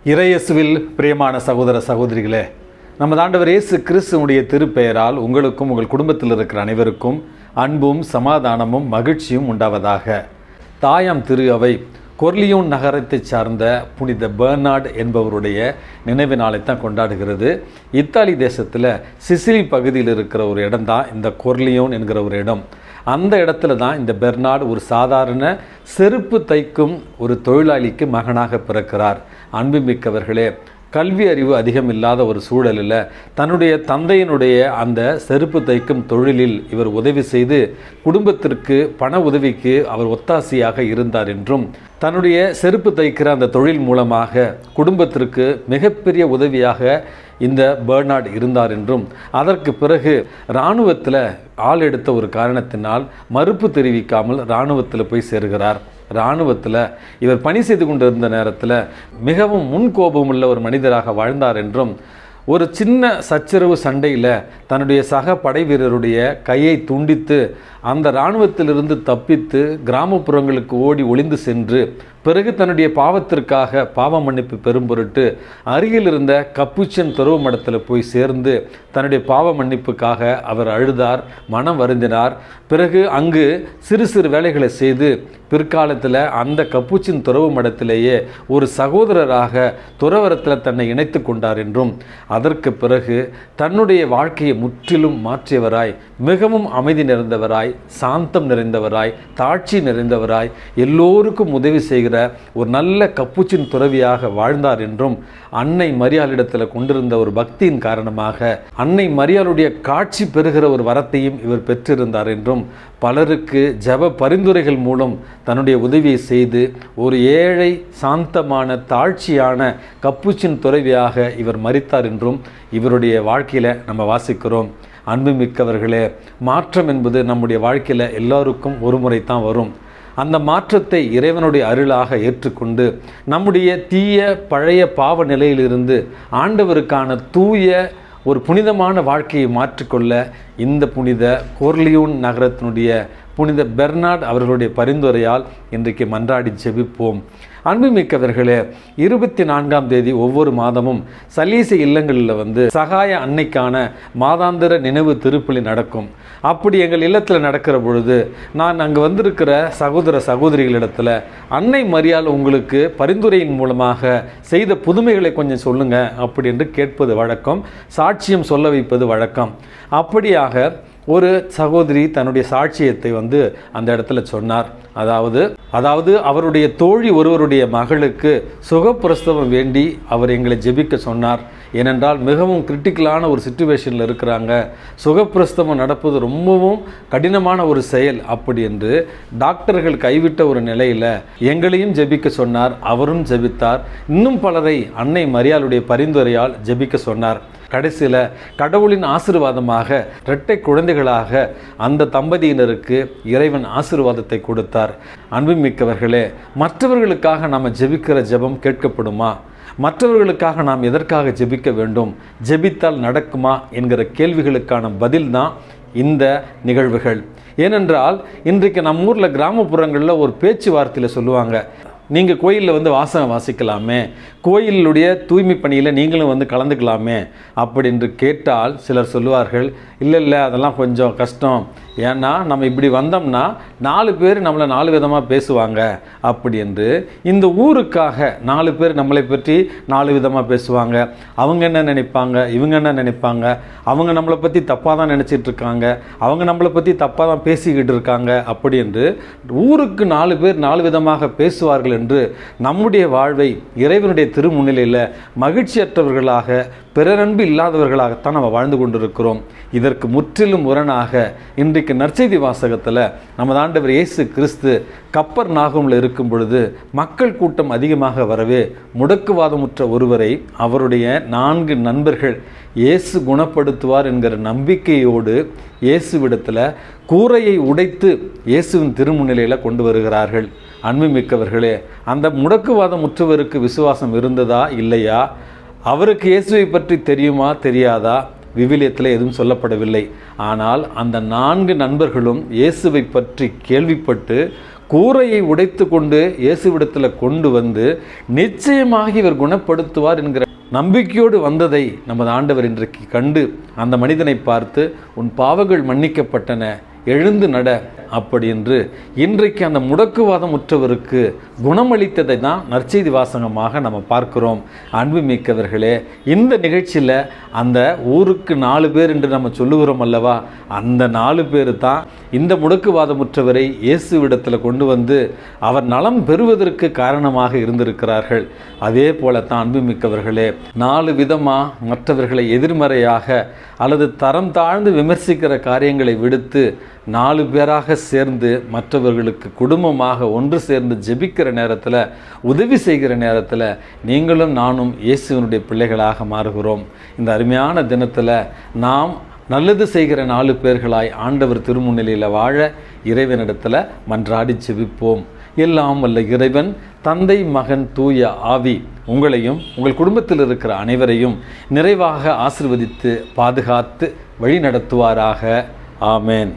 இறையேசுவில் பிரியமான சகோதர சகோதரிகளே, நமது ஆண்டவர் இயேசு கிறிஸ்துவுடைய திருப்பெயரால் உங்களுக்கும் உங்கள் குடும்பத்தில் இருக்கிற அனைவருக்கும் அன்பும் சமாதானமும் மகிழ்ச்சியும் உண்டாவதாக. தாயாம் திரு அவை கொர்லியோன் நகரத்தை சார்ந்த புனித பெர்னார்ட் என்பவருடைய நினைவு நாளைத்தான் கொண்டாடுகிறது. இத்தாலி தேசத்தில் சிசிலி பகுதியில் இருக்கிற ஒரு இடம் தான் இந்த கொர்லியோன் என்கிற ஒரு இடம். அந்த இடத்துல தான் இந்த பெர்னார்ட் ஒரு சாதாரண செருப்பு தைக்கும் ஒரு தொழிலாளிக்கு மகனாக பிறக்கிறார். அன்புமிக்கவர்களே, கல்வி அறிவு அதிகம் இல்லாத ஒரு சூழலில் தன்னுடைய தந்தையினுடைய அந்த செருப்பு தைக்கும் தொழிலில் இவர் உதவி செய்து குடும்பத்திற்கு பண உதவிக்கு அவர் ஒத்தாசையாக இருந்தார் என்றும், தன்னுடைய செருப்பு தைக்கிற அந்த தொழில் மூலமாக குடும்பத்திற்கு மிகப்பெரிய உதவியாக இந்த பெர்னார்ட் இருந்தார் என்றும், அதற்கு பிறகு இராணுவத்தில் ஆள் எடுத்த ஒரு காரணத்தினால் மறுப்பு தெரிவிக்காமல் இராணுவத்தில் போய் சேர்கிறார். இராணுவத்தில் இவர் பணி செய்து கொண்டிருந்த நேரத்தில் மிகவும் முன்கோபமுள்ள ஒரு மனிதராக வாழ்ந்தார் என்றும், ஒரு சின்ன சச்சரவு சண்டையில் தன்னுடைய சக படை வீரருடைய கையை துண்டித்து அந்த இராணுவத்திலிருந்து தப்பித்து கிராமப்புறங்களுக்கு ஓடி ஒளிந்து சென்று பிறகு தன்னுடைய பாவத்திற்காக பாவ மன்னிப்பு பெறும் பொருட்டு அருகில் இருந்த கப்புச்சன் துறவு மடத்தில் போய் சேர்ந்து தன்னுடைய பாவ மன்னிப்புக்காக அவர் அழுதார், மனம் வருந்தினார். பிறகு அங்கு சிறு சிறு வேலைகளை செய்து பிற்காலத்தில் அந்த கப்புச்சின் துறவு மடத்திலேயே ஒரு சகோதரராக துறவரத்தில் தன்னை இணைத்து கொண்டார் என்றும், அதற்கு பிறகு தன்னுடைய வாழ்க்கையை முற்றிலும் மாற்றியவராய், மிகவும் அமைதி நிறைந்தவராய், சாந்தம் நிறைந்தவராய், தாட்சி நிறைந்தவராய், எல்லோருக்கும் உதவி செய்கிற ஒரு நல்ல கப்புச்சின் துறவியாக வாழ்ந்தார் என்றும், அன்னை மரியாளிடத்தில் கொண்டிருந்த ஒரு பக்தியின் காரணமாக அன்னை மரியாளுடைய காட்சி பெறுகிற ஒரு வரத்தையும் இவர் பெற்றிருந்தார் என்றும், பலருக்கு ஜெப பரிந்துரைகள் மூலம் தன்னுடைய உதவியை செய்து ஒரு ஏழை சாந்தமான தாழ்ச்சியான கப்புச்சின் துறவியாக இவர் மரித்தார் என்றும் இவருடைய வாழ்க்கையில் நம்ம வாசிக்கிறோம். அன்புமிக்கவர்களே, மாற்றம் என்பது நம்முடைய வாழ்க்கையில் எல்லோருக்கும் ஒரு முறை தான் வரும். அந்த மாற்றத்தை இறைவனுடைய அருளாக ஏற்றுக்கொண்டு நம்முடைய தீய பழைய பாவ நிலையிலிருந்து ஆண்டவருக்கான தூய ஒரு புனிதமான வாழ்க்கையை மாற்றிக்கொள்ள இந்த புனித கொர்லியோன் நகரத்தினுடைய புனித பெர்னார்ட் அவர்களுடைய பரிந்துரையால் இன்றைக்கு மன்றாடி ஜெபிப்போம். அன்புமிக்கவர்களே, 24ஆம் தேதி ஒவ்வொரு மாதமும் சலீச இல்லங்களில் சகாய அன்னைக்கான மாதாந்திர நினைவு திருப்பலி நடக்கும். அப்படி எங்கள் இல்லத்தில் நடக்கிற பொழுது நான் அங்கே வந்திருக்கிற சகோதர சகோதரிகளிடத்தில் அன்னை மரியாள் உங்களுக்கு பரிந்துரையின் மூலமாக செய்த புதுமைகளை கொஞ்சம் சொல்லுங்கள் அப்படி என்று கேட்பது வழக்கம், சாட்சியம் சொல்ல வைப்பது வழக்கம். அப்படியாக ஒரு சகோதரி தன்னுடைய சாட்சியத்தை அந்த இடத்துல சொன்னார். அதாவது அவருடைய தோழி ஒருவருடைய மகளுக்கு சுகப்பிரசவம் வேண்டி அவர் எங்களை ஜெபிக்க சொன்னார். ஏனென்றால் மிகவும் கிரிட்டிக்கலான ஒரு சிச்சுவேஷனில் இருக்கிறாங்க, சுகப்பிரசவம் நடப்பது ரொம்பவும் கடினமான ஒரு செயல் அப்படி என்று டாக்டர்கள் கைவிட்ட ஒரு நிலையில் எங்களையும் ஜெபிக்க சொன்னார். அவரும் ஜெபித்தார். இன்னும் பலரை அன்னை மரியாளுடைய பரிந்துரையால் ஜெபிக்க சொன்னார். கடைசியில் கடவுளின் ஆசீர்வாதமாக இரட்டை குழந்தைகளாக அந்த தம்பதியினருக்கு இறைவன் ஆசீர்வாதத்தை கொடுத்தார். அன்புமிக்கவர்களே, மற்றவர்களுக்காக நாம் ஜெபிக்கிற ஜெபம் கேட்கப்படுமா? மற்றவர்களுக்காக நாம் எதற்காக ஜெபிக்க வேண்டும்? ஜெபித்தால் நடக்குமா என்கிற கேள்விகளுக்கான பதில் தான் இந்த நிகழ்வுகள். ஏனென்றால் இன்றைக்கு நம்ம ஊரில் கிராமப்புறங்களில் ஒரு பேச்சுவார்த்தையில் சொல்லுவாங்க, நீங்கள் கோயிலில் வாசகம் வாசிக்கலாமே, கோயிலுடைய தூய்மை பணியில் நீங்களும் கலந்துக்கலாமே அப்படி என்று கேட்டால் சிலர் சொல்லுவார்கள், இல்லை அதெல்லாம் கொஞ்சம் கஷ்டம், ஏன்னா நம்ம இப்படி வந்தோம்னா 4 பேர் நம்மளை 4 விதமாக பேசுவாங்க அப்படி என்று. இந்த ஊருக்காக 4 பேர் நம்மளை பற்றி 4 விதமாக பேசுவாங்க. அவங்க என்ன நினைப்பாங்க, இவங்க என்ன நினைப்பாங்க, அவங்க நம்மளை பற்றி தப்பாக தான் நினச்சிட்டு இருக்காங்க, அவங்க நம்மளை பற்றி தப்பாக தான் பேசிக்கிட்டு இருக்காங்க அப்படி என்று ஊருக்கு 4 பேர் 4 விதமாக பேசுவார்கள் என்று நம்முடைய வாழ்வை இறைவனுடைய திருமுன்னிலையில் மகிழ்ச்சியற்றவர்களாக, பிறரன்பு இல்லாதவர்களாகத்தான் நம்ம வாழ்ந்து கொண்டிருக்கிறோம். இதற்கு முற்றிலும் முரணாக இன்றைக்கு நற்செய்தி வாசகத்தில் நமது ஆண்டவர் இயேசு கிறிஸ்து கப்பர்நாகூமில் இருக்கும் பொழுது மக்கள் கூட்டம் அதிகமாக வரவே முடக்குவாதமுற்ற ஒருவரை அவருடைய 4 நண்பர்கள் இயேசு குணப்படுத்துவார் என்கிற நம்பிக்கையோடு இயேசுவிடத்தில் கூரையை உடைத்து இயேசுவின் திருமுன்னிலையில் கொண்டு வருகிறார்கள். அன்புமிக்கவர்களே, அந்த முடக்குவாதமுற்றவருக்கு விசுவாசம் இருந்ததா இல்லையா? அவருக்கு இயேசுவை பற்றி தெரியுமா தெரியாதா? விவிலியத்தில் எதுவும் சொல்லப்படவில்லை. ஆனால் அந்த 4 நண்பர்களும் இயேசுவை பற்றி கேள்விப்பட்டு கூரையை உடைத்து கொண்டு இயேசுவிடத்தில் கொண்டு வந்து நிச்சயமாக இவர் குணப்படுத்துவார் என்கிற நம்பிக்கையோடு வந்ததை நமது ஆண்டவர் இன்றைக்கு கண்டு அந்த மனிதனை பார்த்து, உன் பாவங்கள் மன்னிக்கப்பட்டன, எழுந்து நட அப்படி என்று இன்றைக்கு அந்த முடக்குவாதம் உற்றவருக்கு குணமளித்ததை தான் நற்செய்தி வாசகமாக நம்ம பார்க்கிறோம். அன்புமிக்கவர்களே, இந்த நிகழ்ச்சியில் அந்த ஊருக்கு 4 பேர் என்று நம்ம சொல்லுகிறோம் அல்லவா, அந்த 4 பேர் தான் இந்த முடக்குவாதமுற்றவரை இயேசுவிடத்தில் கொண்டு வந்து அவர் நலம் பெறுவதற்கு காரணமாக இருந்திருக்கிறார்கள். அதே போலத்தான் அன்புமிக்கவர்களே, 4 விதமாக மற்றவர்களை எதிர்மறையாக அல்லது தரம் தாழ்ந்து விமர்சிக்கிற காரியங்களை விடுத்து 4 பேராக சேர்ந்து மற்றவர்களுக்கு குடும்பமாக ஒன்று சேர்ந்து ஜெபிக்கிற நேரத்தில், உதவி செய்கிற நேரத்தில் நீங்களும் நானும் இயேசுவினுடைய பிள்ளைகளாக மாறுகிறோம். இந்த அருமையான தினத்தில் நாம் நல்லது செய்கிற 4 பேர்களாய் ஆண்டவர் திருமுன்னிலையில் வாழ இறைவனிடத்தில் மன்றாடி ஜெபிப்போம். எல்லாம் வல்ல இறைவன், தந்தை, மகன், தூய ஆவி உங்களையும் உங்கள் குடும்பத்தில் இருக்கிற அனைவரையும் நிறைவாக ஆசீர்வதித்து பாதுகாத்து வழி நடத்துவாராக. ஆமேன்.